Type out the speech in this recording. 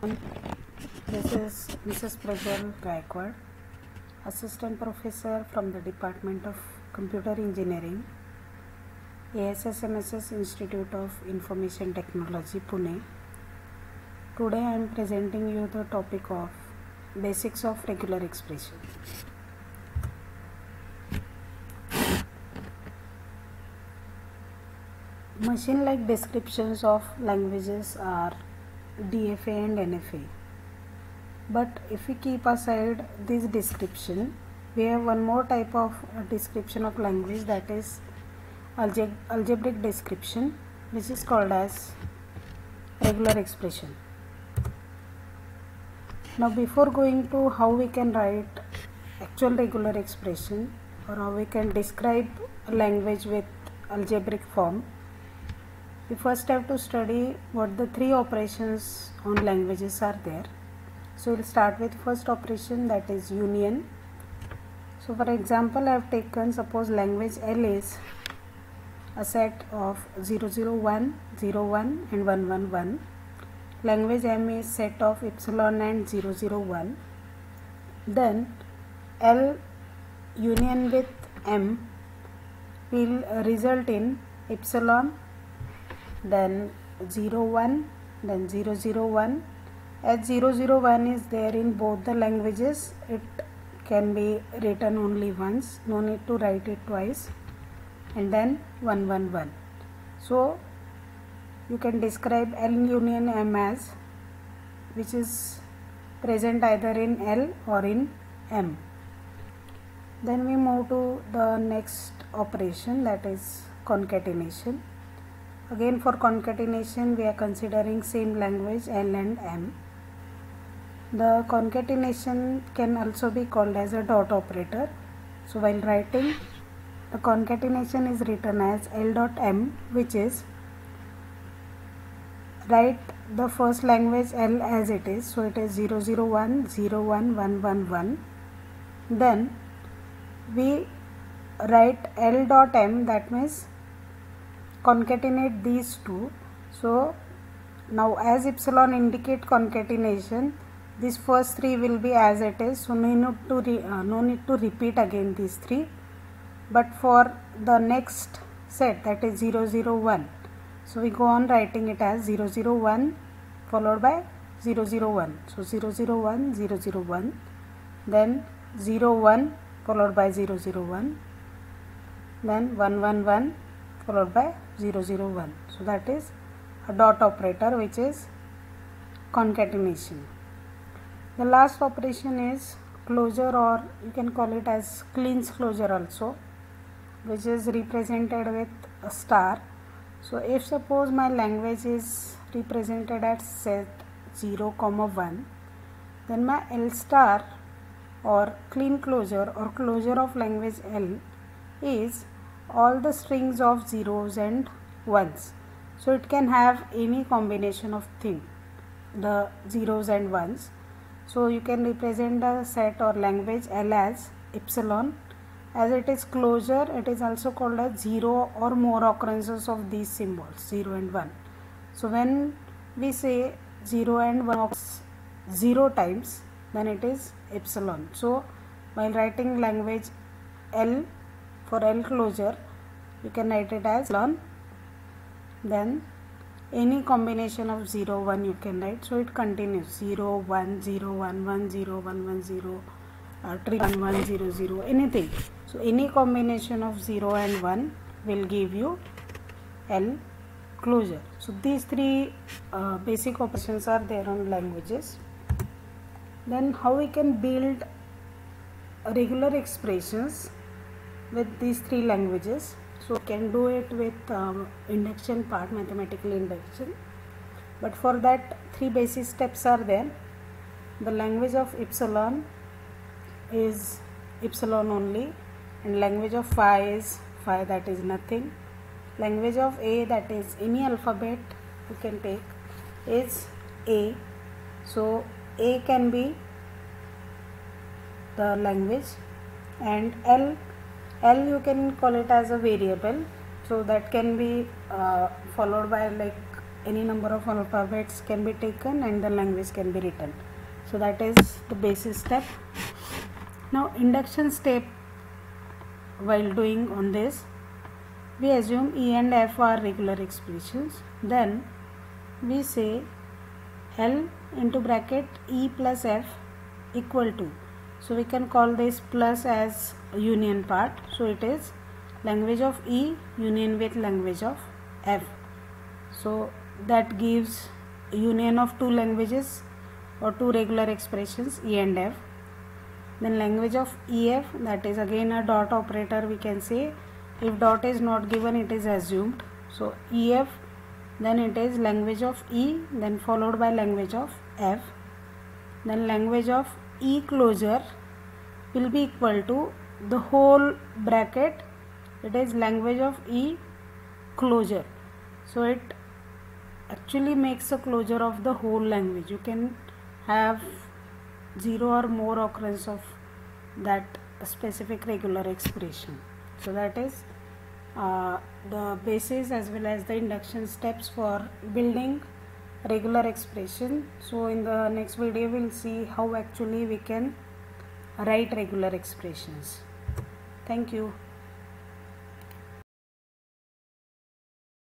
This is Mrs. Prajal Gaikwad, Assistant Professor from the Department of Computer Engineering, ASSMSS Institute of Information Technology, Pune. Today I am presenting you the topic of Basics of Regular Expression. Machine-like descriptions of languages are DFA and NFA. But if we keep aside this description, we have one more type of description of language, that is algebraic description, which is called as regular expression. Now before going to how we can write actual regular expression or how we can describe a language with algebraic form, we first have to study what the three operations on languages are there. So we'll start with first operation, that is union. So for example, I have taken, suppose language L is a set of 001, 01 and 111. Language M is set of epsilon and 001. Then L union with M will result in epsilon, then 01, then 001. As 001 is there in both the languages, it can be written only once, no need to write it twice, and then 111. So you can describe L union M as which is present either in L or in M. Then we move to the next operation, that is concatenation. Again, for concatenation we are considering same language L and M. The concatenation can also be called as a dot operator. So while writing, the concatenation is written as L dot M, which is write the first language L as it is. So it is 001, 01, 111. Then we write L dot M, that means concatenate these two. So now as epsilon indicate concatenation, these first three will be as it is, so no need to repeat again these three. But for the next set, that is 001, so we go on writing it as 001 followed by 001. So 001, 001, then 01 followed by 001, then 111 followed by 001. So that is a dot operator, which is concatenation. The last operation is closure, or you can call it as cleans closure also, which is represented with a star. So if suppose my language is represented at set 0, 1, then my L star or clean closure or closure of language L is all the strings of zeros and ones. So it can have any combination of thing, the zeros and ones. So you can represent the set or language L as epsilon. As it is closure, it is also called as 0 or more occurrences of these symbols, 0 and 1. So when we say 0 and 1 0 times, then it is epsilon. So while writing language L, for L closure, you can write it as epsilon. Then any combination of 0, 1 you can write. So it continues 0, 1, 0, 1, 1, 0, 1, 1, 0, 3, 1, 1, 0, 0, anything. So any combination of 0 and 1 will give you L closure. So these three basic operations are there on languages. Then how we can build regular expressions with these three languages. So can do it with induction part, mathematical induction. But for that, three basic steps are there. The language of epsilon is epsilon only, and language of phi is phi, that is nothing. Language of A, that is any alphabet you can take, is A. So A can be the language, and L you can call it as a variable. So that can be followed by like any number of alphabets can be taken and the language can be written. So that is the basic step. Now induction step, while doing on this, we assume E and F are regular expressions. Then we say L into bracket E plus F equal to, so we can call this plus as union part. So it is language of E union with language of F. So that gives union of two languages or two regular expressions, E and F. Then language of EF, that is again a dot operator, we can say. If dot is not given, it is assumed. So EF, then it is language of E, then followed by language of F. Then language of E closure will be equal to the whole bracket, it is language of E closure. So it actually makes a closure of the whole language. You can have 0 or more occurrence of that specific regular expression. So that is the basis as well as the induction steps for building regular expression. So in the next video we will see how actually we can write regular expressions. Thank you.